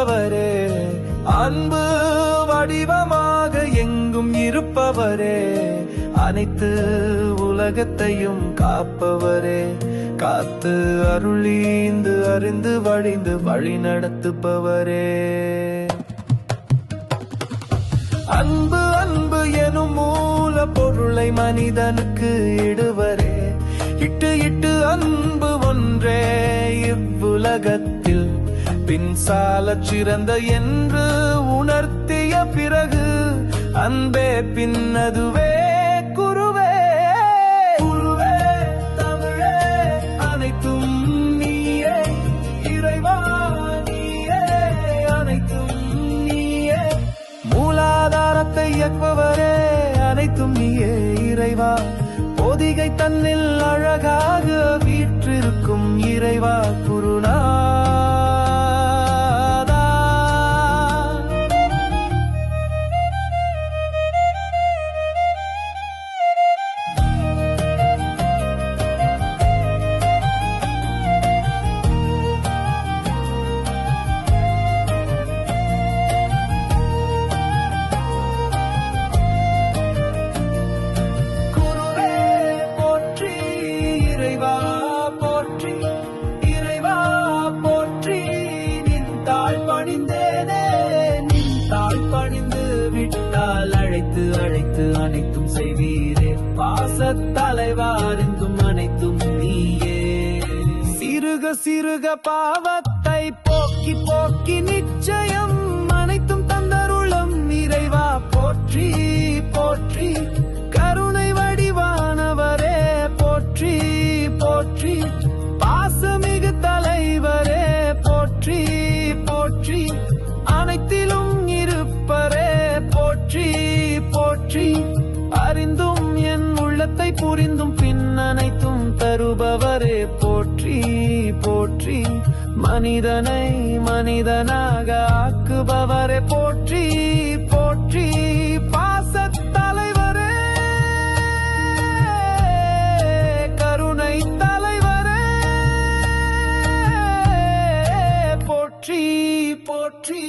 இருப்பவரே, அன்பு வடிவமாக எங்கும் இருப்பவரே, அனைத்து உலகத்தையும் காப்பவரே, காத்து அருளீந்து அறிந்து வழிந்து வழி நடத்துபவரே. அன்பு அன்பு எனும் மூல பொருளை மனிதனுக்கு இடுவரே, இட்டு இட்டு அன்பு ஒன்றே இவ்வுலகத்தில் பின் சாலச் சிறந்த என்று உணர்த்திய பிறகு அன்பே பின்னதுவே குருவே. குருவே தமிழே அனைத்தும் நீயே, இறைவா நீயே அனைத்தும் நீயே, மூலாதாரத்தை இயக்குபவரே அனைத்தும் நீயே இறைவா, பொதிகை தன்னில் அழகாக வீற்றிருக்கும் இறைவா குருநாதா. அழைத்து அழைத்து அனைத்தும் செய்வீரே, பாசத் தலைவாரெங்கும் அனைத்தும் நீயே. சிறுக சிறுக பாவத்தை போக்கி போக்கி நிச்சயம் அனைத்தும் தந்தருளம் இறைவா போற்றி போற்றி, கருணை வடிவானவரே போற்றி போற்றி, பாசமிகு தலைவரே போற்றி போற்றி, அனைத்திலும் இருப்பரே போற்றி போற்றி, அறிந்தும் என் உள்ளத்தை புரிந்தும் பின் அனைத்தும் தருபவரே போற்றி போற்றி, மனிதனை மனிதனாக ஆக்குபவரே போற்றி போற்றி, பாசத் தலைவரே கருணை தலைவரே போற்றி போற்றி,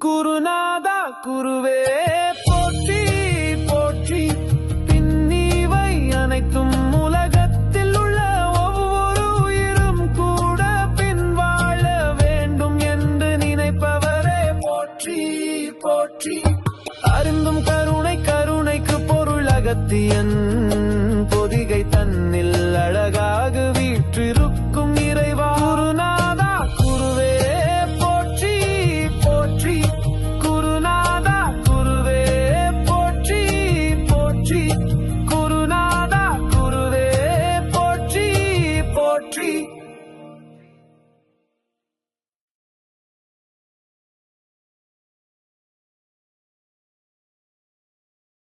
குருநாதா குருவே போற்றி போற்றி, பின்னிவை அனைத்தும் உலகத்தில் உள்ள ஒவ்வொரு உயிரும் கூட பின் வாழ வேண்டும் என்று நினைப்பவரே போற்றி போற்றி, அருந்தும் கருணை கருணைக்கு பொருள் அகத்தியன்